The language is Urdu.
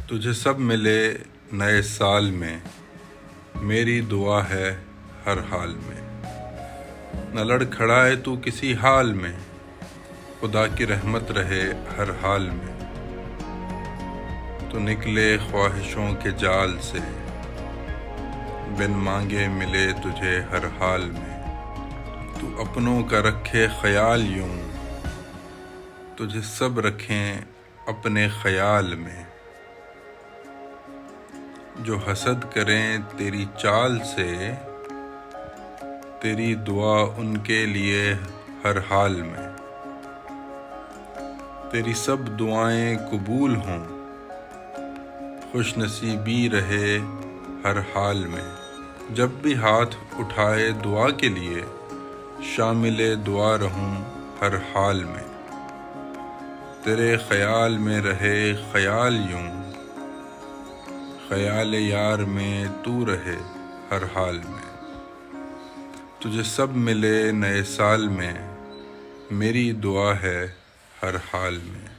تجھے سب ملے نئے سال میں، میری دعا ہے ہر حال میں۔ نہ لڑکھڑائے تو کسی حال میں، خدا کی رحمت رہے ہر حال میں۔ تو نکلے خواہشوں کے جال سے، بن مانگے ملے تجھے ہر حال میں۔ تو اپنوں کا رکھے خیال یوں، تجھے سب رکھیں اپنے خیال میں۔ جو حسد کریں تیری چال سے، تیری دعا ان کے لیے ہر حال میں۔ تیری سب دعائیں قبول ہوں، خوش نصیبی رہے ہر حال میں۔ جب بھی ہاتھ اٹھائے دعا کے لیے، شامل دعا رہوں ہر حال میں۔ تیرے خیال میں رہے خیال یوں، خیال یار میں تو رہے ہر حال میں۔ تجھے سب ملے نئے سال میں، میری دعا ہے ہر حال میں۔